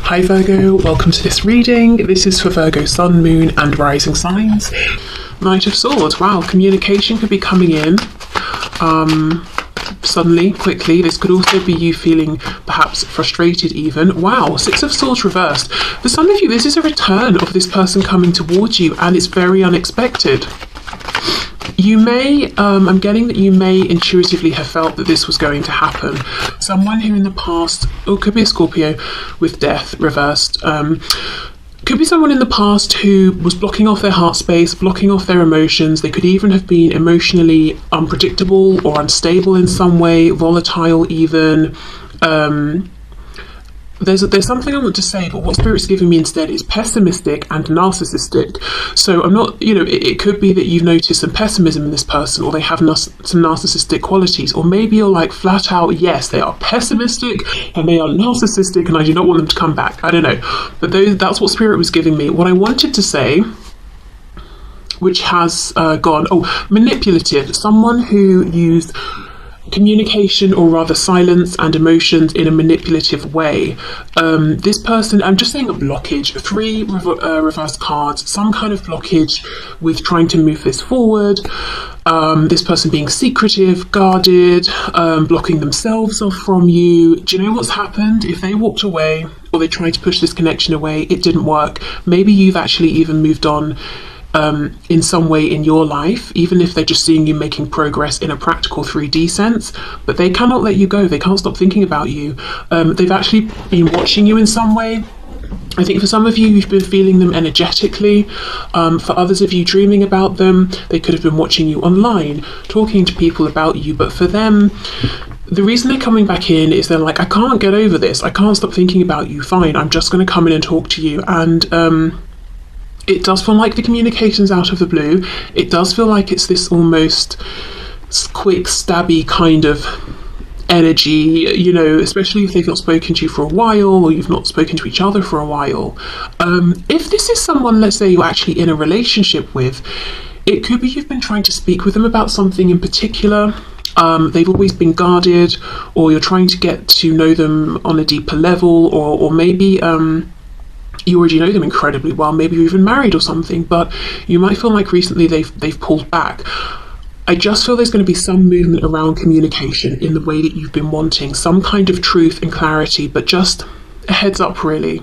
Hi Virgo, welcome to this reading. This is for Virgo Sun, Moon and Rising signs. Knight of Swords. Wow, communication could be coming in suddenly, quickly. This could also be you feeling perhaps frustrated even. Wow, Six of Swords reversed. For some of you, this is a return of this person coming towards you and it's very unexpected. You may, I'm getting that you may intuitively have felt that this was going to happen. Someone who in the past, or could be a Scorpio with death reversed, could be someone in the past who was blocking off their heart space, blocking off their emotions. They could even have been emotionally unpredictable or unstable in some way, volatile even. There's something I want to say, but what Spirit's giving me instead is pessimistic and narcissistic. So I'm not, it could be that you've noticed some pessimism in this person, or they have some narcissistic qualities, or maybe you're like flat out, yes, they are pessimistic and they are narcissistic and I do not want them to come back. I don't know. But that's what Spirit was giving me. What I wanted to say, which has gone, manipulative, someone who used communication, or rather silence and emotions in a manipulative way. This person, I'm just saying a blockage, 3 reverse cards, some kind of blockage with trying to move this forward. This person being secretive, guarded, blocking themselves off from you. Do you know what's happened? If they walked away or they tried to push this connection away, it didn't work. Maybe you've actually even moved on in some way in your life, even if they're just seeing you making progress in a practical 3D sense, but they cannot let you go. They can't stop thinking about you. They've actually been watching you in some way. I think for some of you, you've been feeling them energetically. For others of you, dreaming about them. They could have been watching you online, talking to people about you, but for them, the reason they're coming back in is they're like, I can't get over this. I can't stop thinking about you. Fine, I'm just going to come in and talk to you. And it does feel like the communication's out of the blue. It does feel like it's this almost quick, stabby kind of energy, especially if they've not spoken to you for a while, or you've not spoken to each other for a while. If this is someone, let's say, you're actually in a relationship with, it could be you've been trying to speak with them about something in particular. They've always been guarded, or you're trying to get to know them on a deeper level, or maybe you already know them incredibly well, maybe you're even married or something, but you might feel like recently they've pulled back. I just feel there's going to be some movement around communication in the way that you've been wanting, some kind of truth and clarity, but just a heads up really.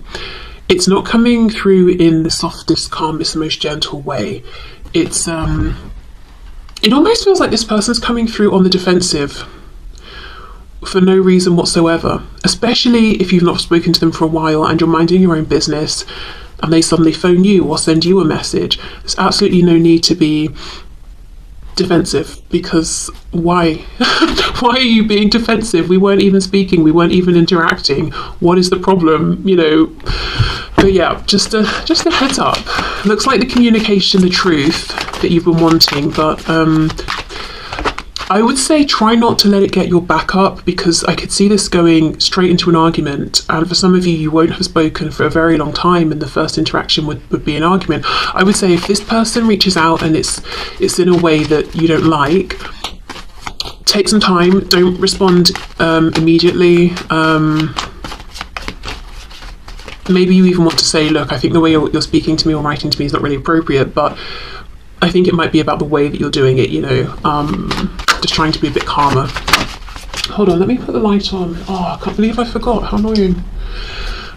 It's not coming through in the softest, calmest, most gentle way. It almost feels like this person's coming through on the defensive for no reason whatsoever, especially if you've not spoken to them for a while and you're minding your own business and they suddenly phone you or send you a message. There's absolutely no need to be defensive, because why? Why are you being defensive? We weren't even speaking, we weren't even interacting. What is the problem? But yeah, just a heads up. Looks like the communication, the truth that you've been wanting, but I would say try not to let it get your back up, because I could see this going straight into an argument, and for some of you, you won't have spoken for a very long time and the first interaction would be an argument. I would say if this person reaches out and it's in a way that you don't like, take some time, don't respond immediately. Maybe you even want to say, look, I think the way you're speaking to me or writing to me is not really appropriate, but I think it might be about the way that you're doing it, just trying to be a bit calmer. Hold on, let me put the light on. Oh, I can't believe I forgot. How annoying.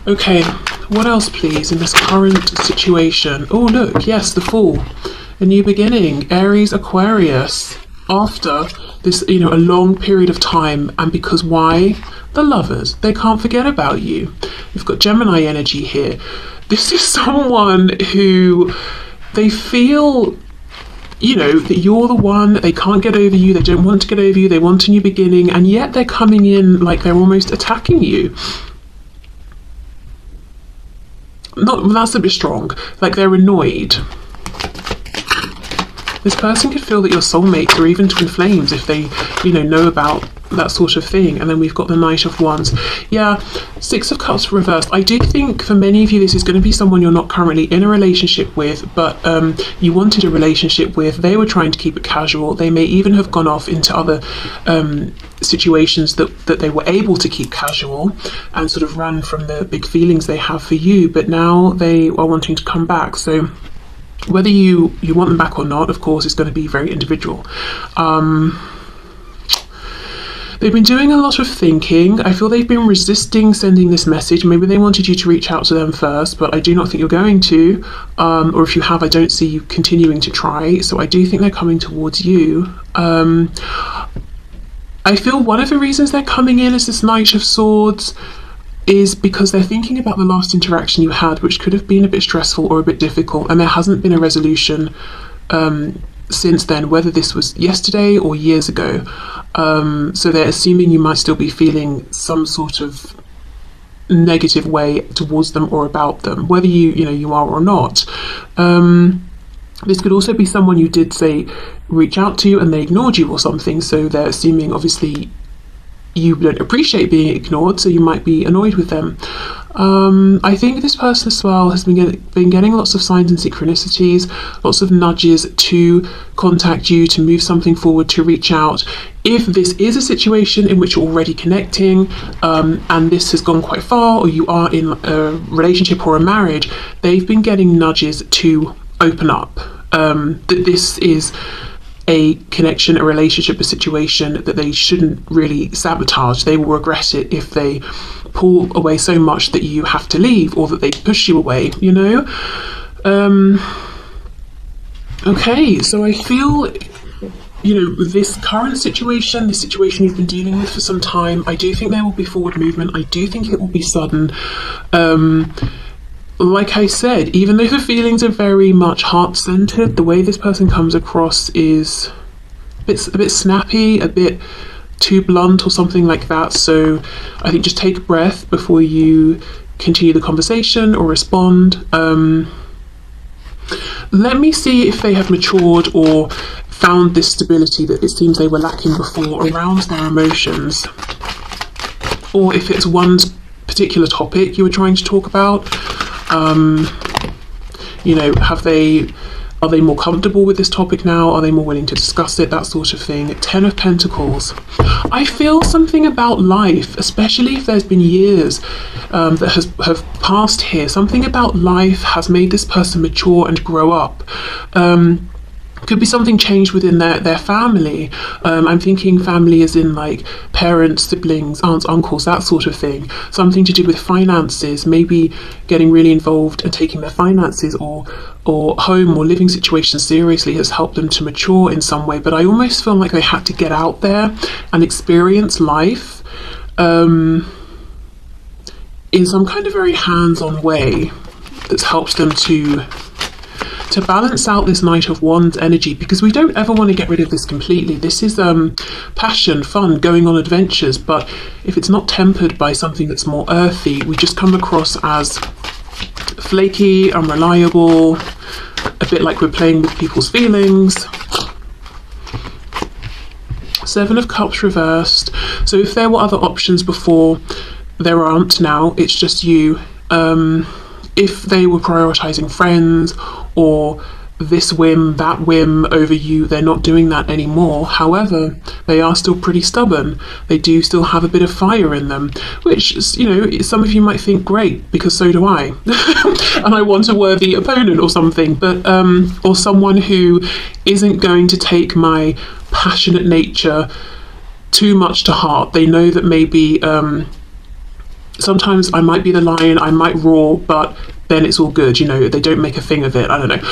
Okay, what else, please, in this current situation? Oh, look, yes, the Fool. A new beginning. Aries, Aquarius. After this, a long period of time. And because why? The Lovers. They can't forget about you. We've got Gemini energy here. This is someone who they feel that you're the one, they can't get over you, they don't want to get over you, they want a new beginning, and yet they're coming in like they're almost attacking you. That's a bit strong, like they're annoyed. This person could feel that you're soulmates or even twin flames if they, know about that sort of thing. And then we've got the Knight of Wands. Yeah, Six of Cups reversed. I do think for many of you this is going to be someone you're not currently in a relationship with, but you wanted a relationship with. They were trying to keep it casual. They may even have gone off into other situations that they were able to keep casual and sort of run from the big feelings they have for you, but now they are wanting to come back. So whether you want them back or not, of course, is going to be very individual. They've been doing a lot of thinking. I feel they've been resisting sending this message. Maybe they wanted you to reach out to them first, but I do not think you're going to. Or if you have, I don't see you continuing to try. So I do think they're coming towards you. I feel one of the reasons they're coming in as this Knight of Swords is because they're thinking about the last interaction you had, which could have been a bit stressful or a bit difficult, and there hasn't been a resolution since then, whether this was yesterday or years ago. So they're assuming you might still be feeling some sort of negative way towards them or about them, whether you are or not. This could also be someone you did say reach out to and they ignored you or something, so they're assuming obviously you don't appreciate being ignored, so you might be annoyed with them. I think this person as well has been getting lots of signs and synchronicities, lots of nudges to contact you, to move something forward, to reach out. If this is a situation in which you're already connecting and this has gone quite far, or you are in a relationship or a marriage, they've been getting nudges to open up. That this is a connection, a relationship, a situation that they shouldn't really sabotage. They will regret it if they pull away so much that you have to leave, or that they push you away, Okay, so I feel, this current situation, this situation you've been dealing with for some time, I do think there will be forward movement. I do think it will be sudden. Like I said, even though the feelings are very much heart-centered, the way this person comes across is a bit snappy, a bit too blunt or something like that. So I think just take a breath before you continue the conversation or respond. Let me see if they have matured or found this stability that it seems they were lacking before around their emotions, or if it's one particular topic you were trying to talk about. Are they more comfortable with this topic now? Are they more willing to discuss it? That sort of thing. 10 of Pentacles. I feel something about life, especially if there's been years that have passed here. Something about life has made this person mature and grow up. Could be something changed within their family. I'm thinking family as in like parents, siblings, aunts, uncles, that sort of thing. Something to do with finances, maybe getting really involved and taking their finances or home or living situation seriously has helped them to mature in some way. But I almost feel like they had to get out there and experience life in some kind of very hands-on way that's helped them to balance out this Knight of Wands energy, because we don't ever want to get rid of this completely. This is passion, fun, going on adventures, but if it's not tempered by something that's more earthy, we just come across as flaky, unreliable, a bit like we're playing with people's feelings. 7 of Cups reversed. So if there were other options before, there aren't now. It's just you. If they were prioritizing friends or this whim, that whim over you, they're not doing that anymore. However, they are still pretty stubborn. They do still have a bit of fire in them, which, some of you might think, great, because so do I. And I want a worthy opponent or something, but or someone who isn't going to take my passionate nature too much to heart. They know that maybe sometimes I might be the lion, I might roar, but then it's all good, they don't make a thing of it. I don't know.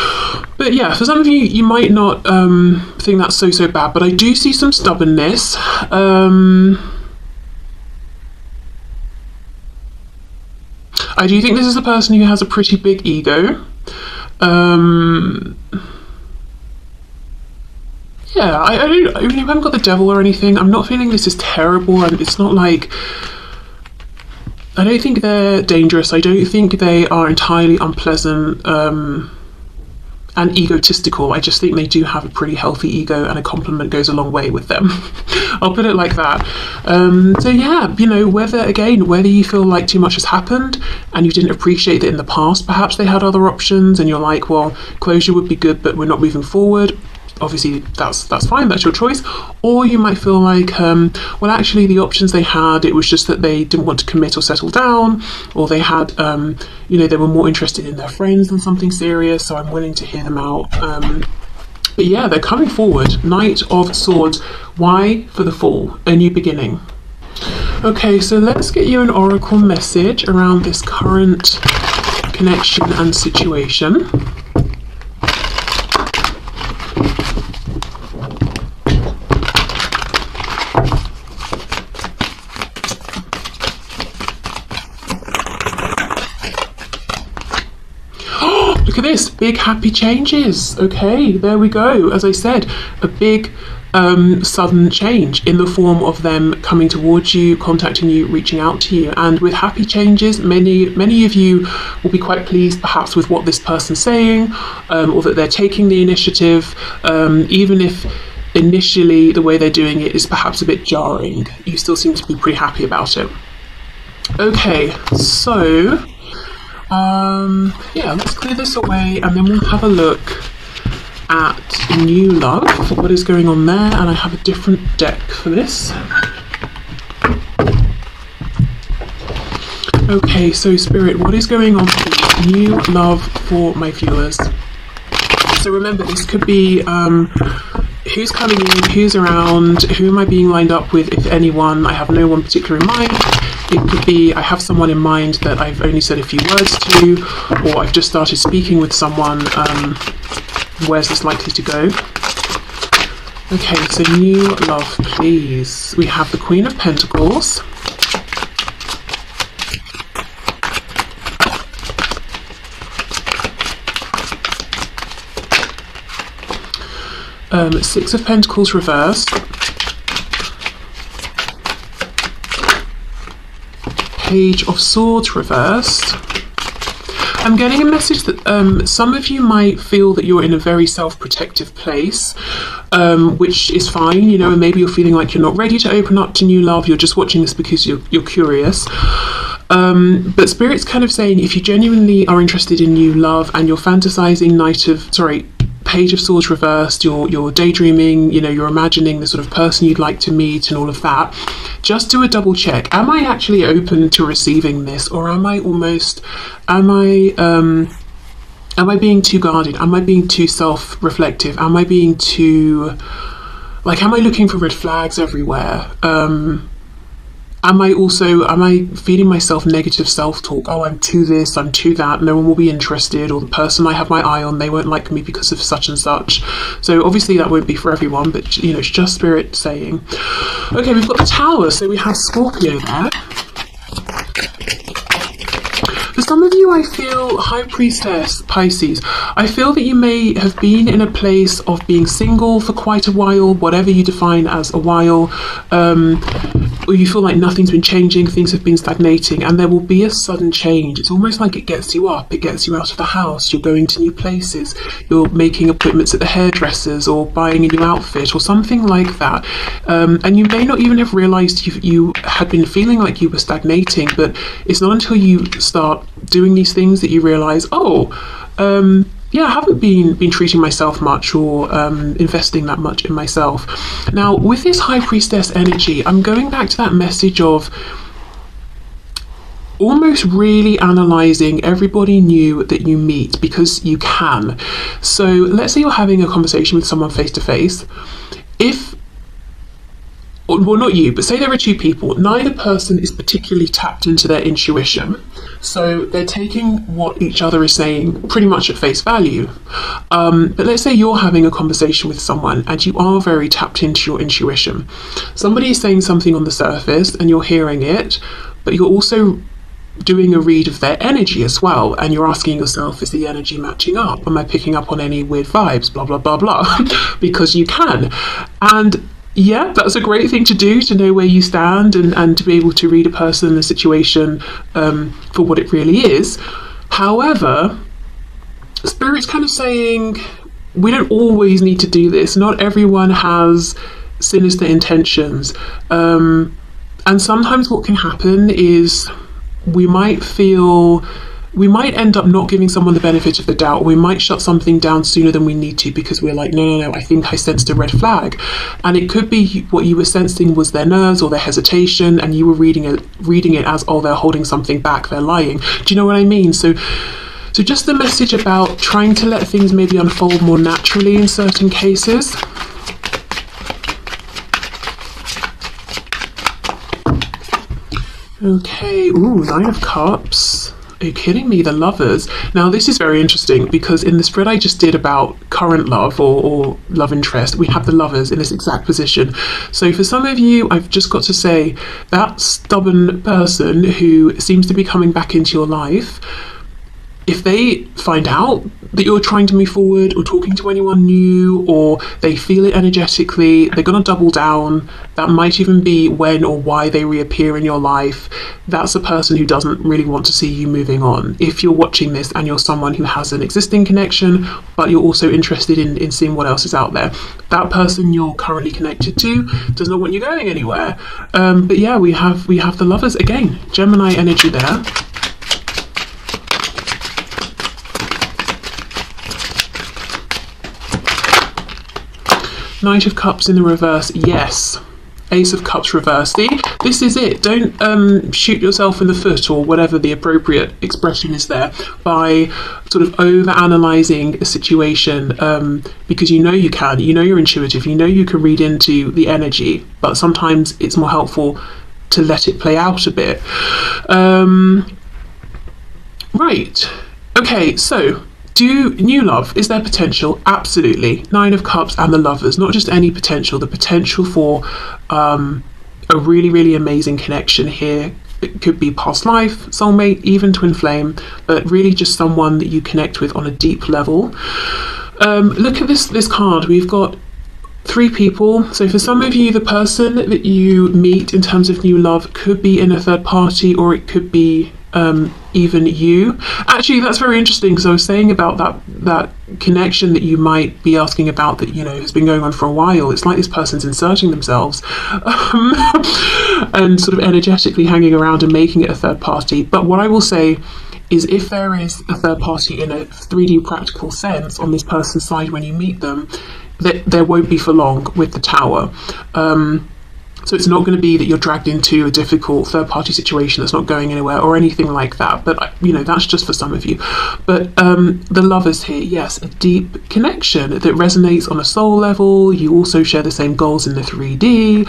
But yeah, for some of you, you might not think that's so bad, but I do see some stubbornness. I do think this is a person who has a pretty big ego. Yeah, I haven't got the devil or anything. I'm not feeling this is terrible, and it's not like, I don't think they're dangerous. I don't think they are entirely unpleasant and egotistical. I just think they do have a pretty healthy ego, and a compliment goes a long way with them. I'll put it like that. So yeah, you know, whether you feel like too much has happened and you didn't appreciate that in the past, perhaps they had other options and you're like, well, closure would be good, but we're not moving forward. Obviously that's fine, that's your choice. Or you might feel like, well, actually the options they had, it was just that they didn't want to commit or settle down, or they had, you know, they were more interested in their friends than something serious, so I'm willing to hear them out. But yeah, they're coming forward. Knight of Swords. Why? For the Fool, a new beginning. Okay, so let's get you an oracle message around this current connection and situation. Look at this, big happy changes. Okay, there we go. As I said, a big sudden change in the form of them coming towards you, contacting you, reaching out to you. And with happy changes, many of you will be quite pleased perhaps with what this person's saying, or that they're taking the initiative, even if initially the way they're doing it is perhaps a bit jarring. You still seem to be pretty happy about it. Okay, so yeah, let's clear this away and then we'll have a look at new love, what is going on there, and I have a different deck for this. Okay, so Spirit, what is going on for new love for my viewers? So remember, this could be who's coming in, who's around, who am I being lined up with, if anyone. I have no one particular in mind. It could be I have someone in mind that I've only said a few words to, or I've just started speaking with someone. Where's this likely to go? Okay, so new love, please. We have the Queen of Pentacles. Six of Pentacles reversed. Page of Swords reversed. I'm getting a message that some of you might feel that you're in a very self-protective place, which is fine, you know, and maybe you're feeling like you're not ready to open up to new love. You're just watching this because you're curious. But Spirit's kind of saying if you genuinely are interested in new love and you're fantasizing Page of Swords reversed, you're daydreaming, you know, you're imagining the sort of person you'd like to meet and all of that, just do a double check. Am I actually open to receiving this, or am I being too guarded? Am I being too self-reflective? Am I being too, like, am I looking for red flags everywhere? Am I feeding myself negative self-talk? Oh, I'm too this, I'm too that, no one will be interested, or the person I have my eye on, they won't like me because of such and such. So obviously that won't be for everyone, but you know, it's just Spirit saying. Okay, we've got the Tower, so we have Scorpio there. For some of you, I feel High Priestess, Pisces, I feel that you may have been in a place of being single for quite a while, whatever you define as a while, or you feel like nothing's been changing, things have been stagnating, and there will be a sudden change. It's almost like it gets you up, it gets you out of the house, you're going to new places, you're making appointments at the hairdressers, or buying a new outfit, or something like that. And you may not even have realised you had been feeling like you were stagnating, but it's not until you start doing these things that you realise, yeah, I haven't been treating myself much, or investing that much in myself. Now, with this High Priestess energy, I'm going back to that message of almost really analysing everybody new that you meet, because you can. So let's say you're having a conversation with someone face to face. Well, not you, but say there are two people. Neither person is particularly tapped into their intuition. So they're taking what each other is saying pretty much at face value. But let's say you're having a conversation with someone and you are very tapped into your intuition. Somebody is saying something on the surface and you're hearing it, but you're also doing a read of their energy as well, and you're asking yourself, is the energy matching up? Am I picking up on any weird vibes? Blah, blah, blah, blah. Because you can. And yeah, that's a great thing to do, to know where you stand and to be able to read a person and a situation for what it really is. However, Spirit's kind of saying we don't always need to do this. Not everyone has sinister intentions. And sometimes what can happen is we might end up not giving someone the benefit of the doubt. We might shut something down sooner than we need to because we're like, no, I think I sensed a red flag. And it could be what you were sensing was their nerves or their hesitation, and you were reading it as, oh, they're holding something back, they're lying. Do you know what I mean? So just the message about trying to let things maybe unfold more naturally in certain cases. Okay, ooh, Nine of Cups. Are you kidding me? The Lovers. Now, this is very interesting because in the spread I just did about current love or love interest, we have the Lovers in this exact position. So for some of you, I've just got to say that stubborn person who seems to be coming back into your life, if they find out that you're trying to move forward or talking to anyone new, or they feel it energetically, they're going to double down. That might even be when or why they reappear in your life. That's a person who doesn't really want to see you moving on. If you're watching this and you're someone who has an existing connection, but you're also interested in seeing what else is out there, that person you're currently connected to does not want you going anywhere. But yeah, we have the Lovers again. Gemini energy there. Knight of Cups in the reverse, yes. Ace of Cups reverse. See, this is it. Don't shoot yourself in the foot, or whatever the appropriate expression is there, by sort of over-analysing a situation, because you know you can. You know you're intuitive. You know you can read into the energy, but sometimes it's more helpful to let it play out a bit. Right. Okay, so new love, is there potential? Absolutely. Nine of Cups and the Lovers, not just any potential, the potential for a really, really amazing connection here. It could be past life, soulmate, even twin flame, but really just someone that you connect with on a deep level. Look at this card. We've got 3 people. So for some of you, the person that you meet in terms of new love could be in a third party, or it could be even you. Actually, that's very interesting, because I was saying about that connection that you might be asking about that, you know, has been going on for a while. It's like this person's inserting themselves and sort of energetically hanging around and making it a third party. But what I will say is, if there is a third party in a 3D practical sense on this person's side when you meet them, that there won't be for long with the Tower. So it's not going to be that you're dragged into a difficult third-party situation that's not going anywhere or anything like that. But, you know, that's just for some of you. But the Lovers here, yes, a deep connection that resonates on a soul level. You also share the same goals in the 3D.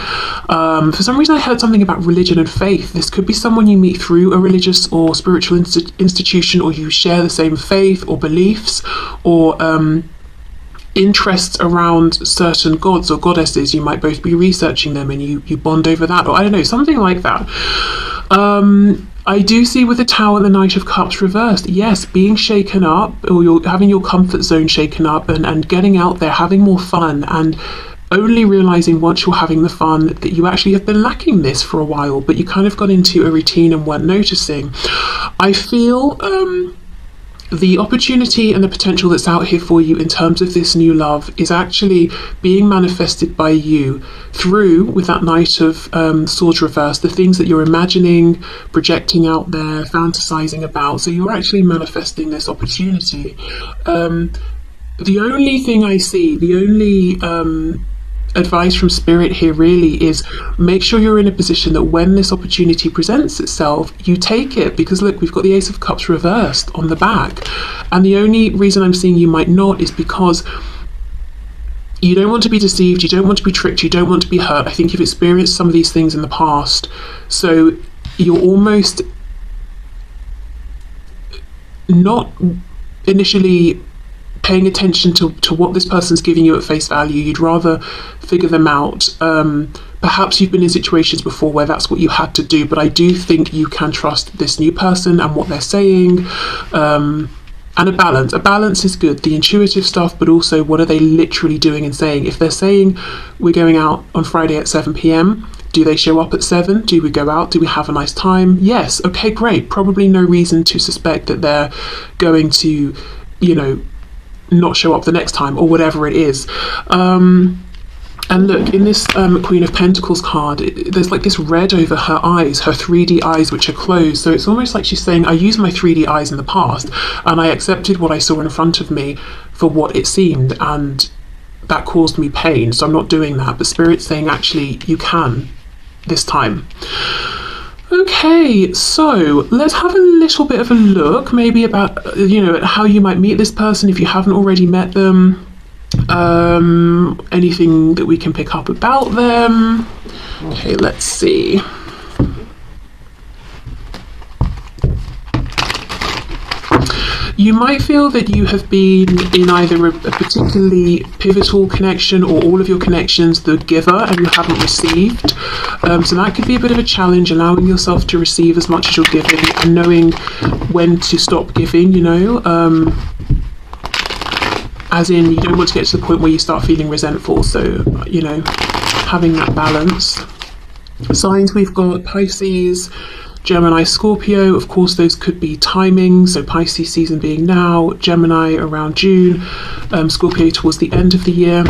For some reason, I heard something about religion and faith. This could be someone you meet through a religious or spiritual institution, or you share the same faith or beliefs, or interests around certain gods or goddesses. You might both be researching them and you bond over that, or I don't know, something like that. I do see with the Tower and the Knight of Cups reversed, yes, being shaken up, or you're having your comfort zone shaken up, and getting out there, having more fun, and only realizing once you're having the fun that you actually have been lacking this for a while, but you kind of got into a routine and weren't noticing. I feel the opportunity and the potential that's out here for you in terms of this new love is actually being manifested by you through, with that Knight of Swords reversed, the things that you're imagining, projecting out there, fantasizing about. So you're actually manifesting this opportunity. The only thing I see, the only advice from Spirit here really is, make sure you're in a position that when this opportunity presents itself, you take it. Because look, we've got the Ace of Cups reversed on the back, and the only reason I'm seeing you might not is because you don't want to be deceived, you don't want to be tricked, you don't want to be hurt. I think you've experienced some of these things in the past, so you're almost not initially paying attention to what this person's giving you at face value. You'd rather figure them out. Perhaps you've been in situations before where that's what you had to do, but I do think you can trust this new person and what they're saying. And a balance. A balance is good. The intuitive stuff, but also what are they literally doing and saying? If they're saying we're going out on Friday at 7 p.m, do they show up at 7? Do we go out? Do we have a nice time? Yes. Okay, great. Probably no reason to suspect that they're going to you know, not show up the next time or whatever it is. And look, in this Queen of Pentacles card, there's like this red over her eyes, her 3D eyes, which are closed. So it's almost like she's saying, I used my 3D eyes in the past and I accepted what I saw in front of me for what it seemed, and that caused me pain. So I'm not doing that. But Spirit's saying, actually, you can this time. Okay, so let's have a little bit of a look, maybe about, you know, how you might meet this person if you haven't already met them. Anything that we can pick up about them. Okay, let's see. You might feel that you have been in either a particularly pivotal connection or all of your connections the giver and you haven't received. So that could be a bit of a challenge, allowing yourself to receive as much as you're giving and knowing when to stop giving, you know. As in, you don't want to get to the point where you start feeling resentful. So, you know, having that balance. Signs we've got Pisces, Gemini, Scorpio. Of course, those could be timing. So Pisces season being now, Gemini around June, Scorpio towards the end of the year.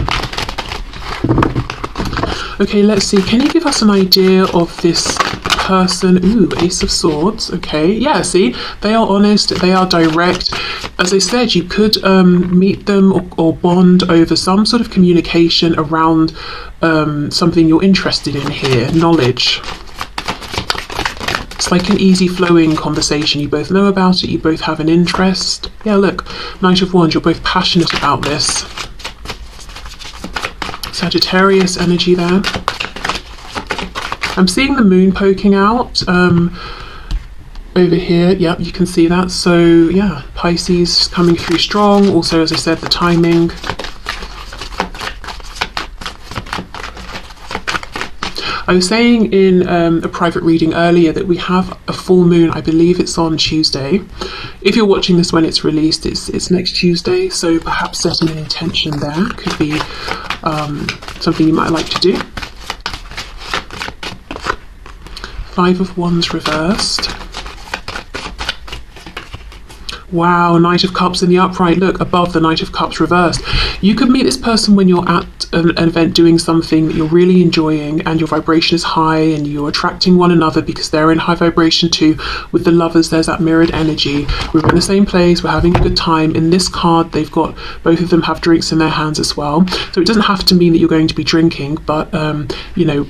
Okay, let's see. Can you give us an idea of this person? Ooh, Ace of Swords. Okay, yeah, see, they are honest, they are direct. As I said, you could meet them or bond over some sort of communication around something you're interested in here, knowledge. It's like an easy flowing conversation. You both know about it, you both have an interest. Yeah, look, Knight of Wands, you're both passionate about this. Sagittarius energy there. I'm seeing the moon poking out over here. Yep, you can see that. So yeah, Pisces coming through strong. Also, as I said, the timing. I was saying in a private reading earlier that we have a full moon. I believe it's on Tuesday. If you're watching this when it's released, it's next Tuesday. So perhaps setting an intention there could be something you might like to do. Five of Wands reversed. Wow, Knight of Cups in the upright. Look, above the Knight of Cups reversed. You could meet this person when you're at an event doing something that you're really enjoying and your vibration is high and you're attracting one another because they're in high vibration too. With the lovers, there's that mirrored energy. We're in the same place, we're having a good time. In this card, they've got, both of them have drinks in their hands as well. So it doesn't have to mean that you're going to be drinking, but, you know,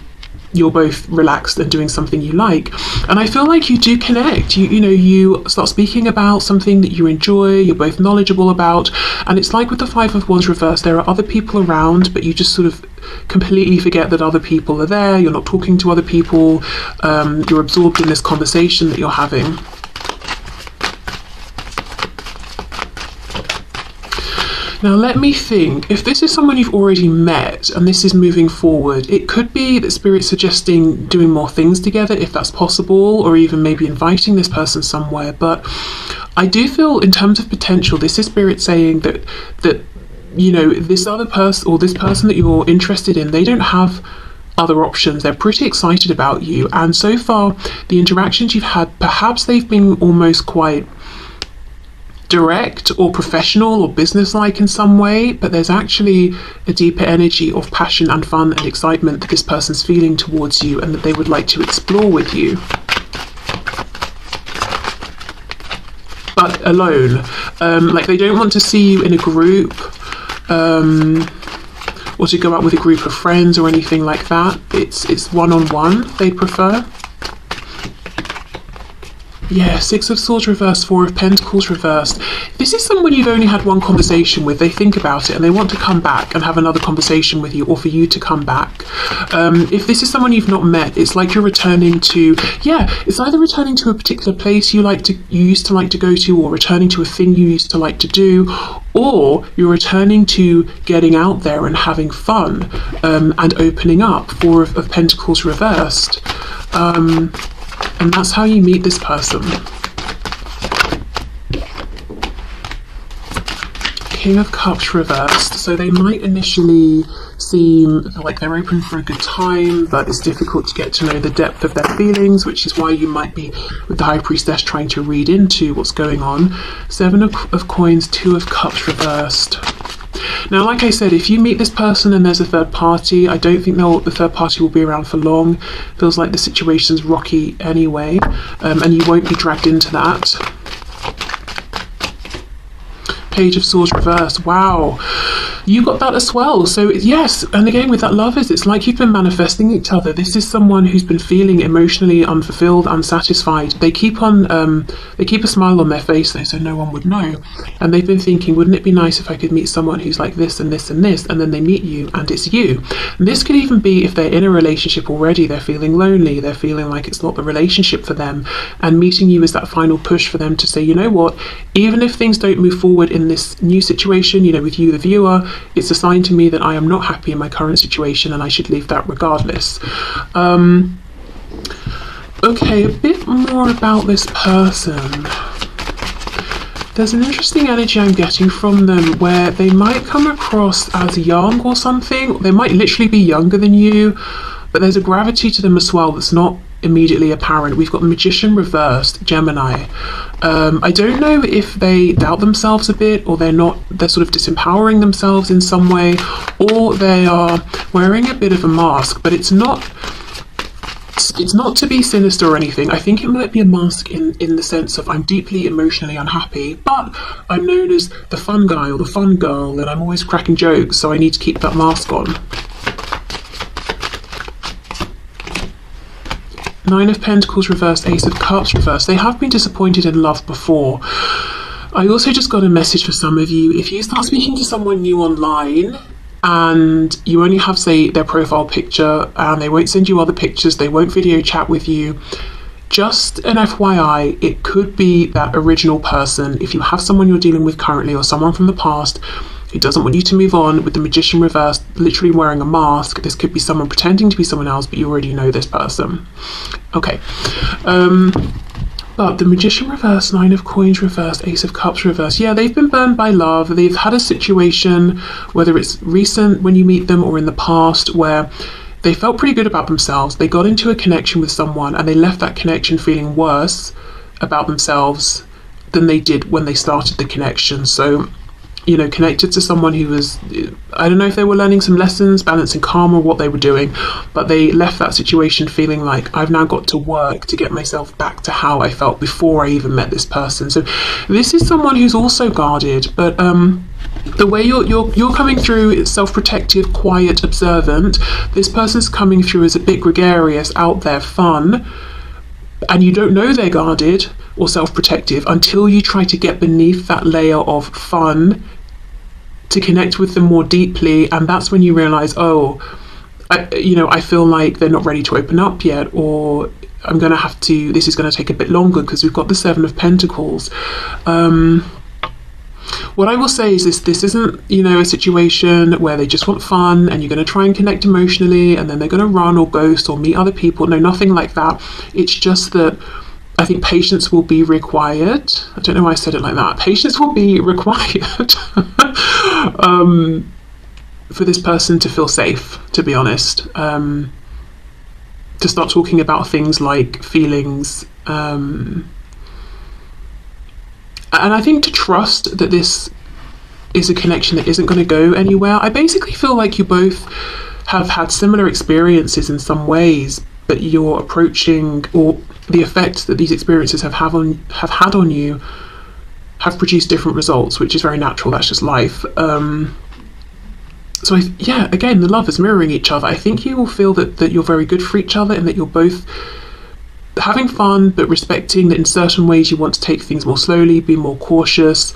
you're both relaxed and doing something you like. And I feel like you do connect. You know, you start speaking about something that you enjoy, you're both knowledgeable about, and it's like with the Five of Wands reversed, there are other people around, but you just sort of completely forget that other people are there, you're not talking to other people, you're absorbed in this conversation that you're having. Now let me think, if this is someone you've already met and this is moving forward, it could be that Spirit's suggesting doing more things together if that's possible, or even maybe inviting this person somewhere. But I do feel in terms of potential, this is Spirit saying that you know, this other person or this person that you're interested in, they don't have other options. They're pretty excited about you, and so far the interactions you've had, perhaps they've been almost quite direct or professional or businesslike in some way, but there's actually a deeper energy of passion and fun and excitement that this person's feeling towards you and that they would like to explore with you. But alone, like they don't want to see you in a group or to go out with a group of friends or anything like that. It's one-on-one they prefer. Yeah, Six of Swords reversed, Four of Pentacles reversed. This is someone you've only had one conversation with. They think about it and they want to come back and have another conversation with you, or for you to come back. If this is someone you've not met, it's like you're returning to, yeah, it's either returning to a particular place you used to like to go to, or returning to a thing you used to like to do, or you're returning to getting out there and having fun and opening up. Four of Pentacles reversed. And that's how you meet this person. King of Cups reversed. So they might initially seem like they're open for a good time, but it's difficult to get to know the depth of their feelings, which is why you might be, with the High Priestess, trying to read into what's going on. Seven of Coins, Two of Cups reversed. Now, like I said, if you meet this person and there's a third party, I don't think the third party will be around for long. Feels like the situation's rocky anyway, and you won't be dragged into that. Page of Swords reversed. Wow, you got that as well. So yes, and again with that Lovers, it's like you've been manifesting each other. This is someone who's been feeling emotionally unfulfilled, unsatisfied. They keep a smile on their face though, so no one would know. And they've been thinking, wouldn't it be nice if I could meet someone who's like this and this and this, and then they meet you and it's you. And this could even be if they're in a relationship already, they're feeling lonely, they're feeling like it's not the relationship for them, and meeting you is that final push for them to say, you know what, even if things don't move forward in this new situation, you know, with you the viewer, it's a sign to me that I am not happy in my current situation and I should leave that regardless. Okay, a bit more about this person. There's an interesting energy I'm getting from them where they might come across as young or something. They might literally be younger than you, but there's a gravity to them as well that's not immediately apparent. We've got the Magician reversed, Gemini. I don't know if they doubt themselves a bit, or they're sort of disempowering themselves in some way, or they are wearing a bit of a mask, but it's not to be sinister or anything. I think it might be a mask in the sense of I'm deeply emotionally unhappy, but I'm known as the fun guy or the fun girl, and I'm always cracking jokes, so I need to keep that mask on. Nine of Pentacles reversed, Ace of Cups reversed. They have been disappointed in love before. I also just got a message for some of you. If you start speaking to someone new online and you only have, say, their profile picture and they won't send you other pictures, they won't video chat with you, just an FYI, it could be that original person. If you have someone you're dealing with currently or someone from the past who doesn't want you to move on, with the Magician reversed, literally wearing a mask, this could be someone pretending to be someone else, but you already know this person. Okay. But the Magician reversed, Nine of Coins reversed, Ace of Cups reversed. Yeah, they've been burned by love. They've had a situation, whether it's recent when you meet them or in the past, where they felt pretty good about themselves. They got into a connection with someone and they left that connection feeling worse about themselves than they did when they started the connection. So, you know, connected to someone who was, I don't know if they were learning some lessons, balancing karma, or what they were doing, but they left that situation feeling like, I've now got to work to get myself back to how I felt before I even met this person. So this is someone who's also guarded, but the way you're coming through is self-protective, quiet, observant. This person's coming through as a bit gregarious, out there, fun, and you don't know they're guarded or self-protective until you try to get beneath that layer of fun to connect with them more deeply, and that's when you realize, oh, I feel like they're not ready to open up yet, or I'm gonna have to, this is gonna take a bit longer because we've got the Seven of Pentacles. What I will say is this isn't, a situation where they just want fun and you're going to try and connect emotionally and then they're going to run or ghost or meet other people. No, nothing like that. It's just that I think patience will be required. I don't know why I said it like that. Patience will be required for this person to feel safe, to be honest. To start talking about things like feelings, and I think to trust that this is a connection that isn't going to go anywhere. I basically feel like you both have had similar experiences in some ways, but you're approaching, or the effects that these experiences have had on you have produced different results, which is very natural. That's just life. So again, the love is mirroring each other. I think you will feel that you're very good for each other and that you're both having fun, but respecting that in certain ways you want to take things more slowly, be more cautious,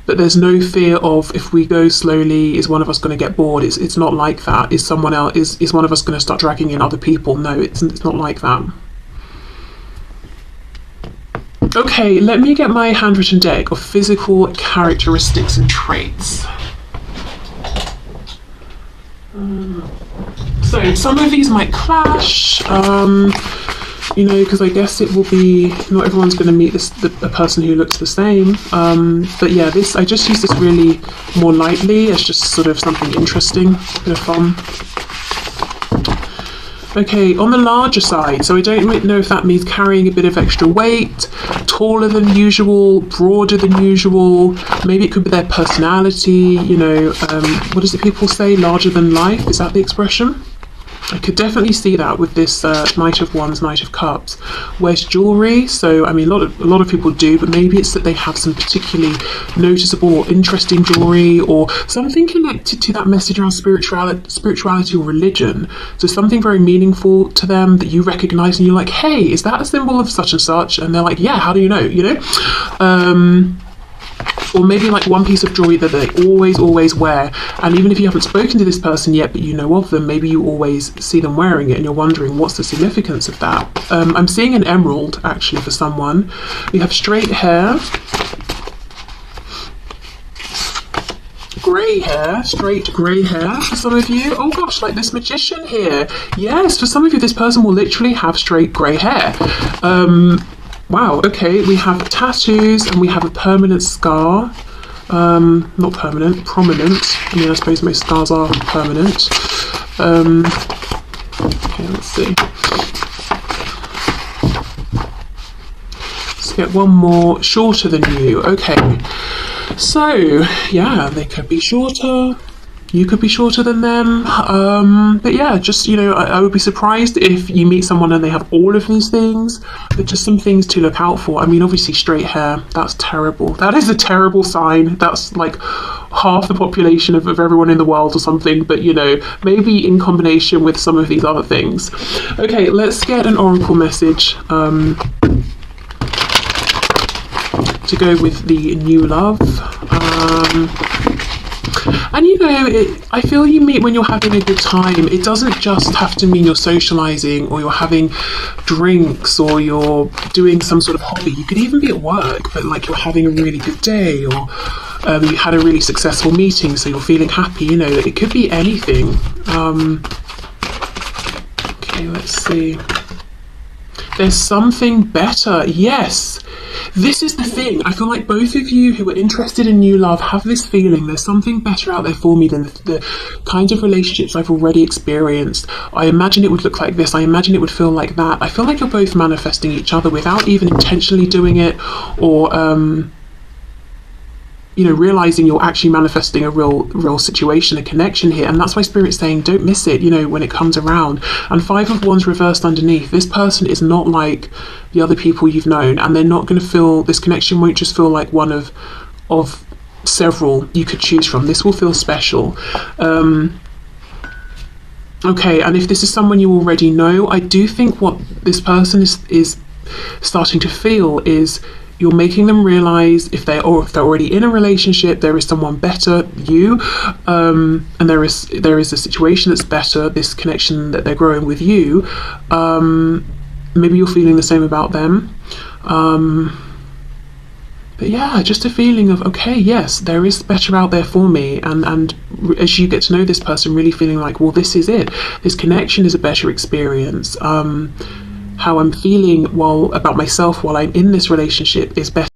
but there's no fear of, if we go slowly, is one of us going to get bored? It's not like that. Is one of us going to start dragging in other people? No, it's not like that. Okay, let me get my handwritten deck of physical characteristics and traits. So some of these might clash. You know, because I guess it will be, not everyone's going to meet a person who looks the same. But yeah, I just use this really more lightly as just sort of something interesting, a bit of fun. Okay, on the larger side, so I don't really know if that means carrying a bit of extra weight, taller than usual, broader than usual, maybe it could be their personality, you know, what is it people say, larger than life, is that the expression? I could definitely see that with this Knight of Wands, Knight of Cups. Wears jewellery, so I mean a lot of people do, but maybe it's that they have some particularly noticeable or interesting jewellery, or something connected to that message around spirituality or religion. So something very meaningful to them that you recognise and you're like, hey, is that a symbol of such and such? And they're like, yeah, how do you know? You know? Or maybe like one piece of jewelry that they always wear, and even if you haven't spoken to this person yet but you know of them, maybe you always see them wearing it and you're wondering what's the significance of that. I'm seeing an emerald actually for someone. We have straight hair, grey hair, straight grey hair for some of you. Oh gosh, like this magician here. Yes, for some of you this person will literally have straight grey hair. Wow, okay, we have tattoos and we have a permanent scar. Not permanent, prominent. I mean, I suppose most scars are permanent. Okay, let's see. Let's get one more. Shorter than you. Okay. So, yeah, they could be shorter. You could be shorter than them, but yeah, just, you know, I would be surprised if you meet someone and they have all of these things, but just some things to look out for. I mean, obviously straight hair, that's terrible. That is a terrible sign. That's like half the population of everyone in the world or something, but you know, maybe in combination with some of these other things. Okay, let's get an oracle message to go with the new love. And you know, I feel you meet when you're having a good time. It doesn't just have to mean you're socializing or you're having drinks or you're doing some sort of hobby. You could even be at work, but like you're having a really good day, or you had a really successful meeting, so you're feeling happy. You know, it could be anything. Okay, let's see. There's something better. Yes. This is the thing. I feel like both of you who are interested in new love have this feeling there's something better out there for me than the kinds of relationships I've already experienced. I imagine it would look like this. I imagine it would feel like that. I feel like you're both manifesting each other without even intentionally doing it, or you know, realizing you're actually manifesting a real situation, a connection here. And that's why Spirit's saying don't miss it, you know, when it comes around. And Five of Wands reversed underneath. This person is not like the other people you've known, and they're not going to feel, this connection won't just feel like one of several you could choose from. This will feel special. Okay, and if this is someone you already know, I do think what this person is starting to feel is you're making them realize if they're already in a relationship, there is someone better, you, and there is a situation that's better, this connection that they're growing with you. Maybe you're feeling the same about them. But yeah, just a feeling of, okay, yes, there is better out there for me. And as you get to know this person, really feeling like, well, this is it. This connection is a better experience. How I'm feeling about myself while I'm in this relationship is better.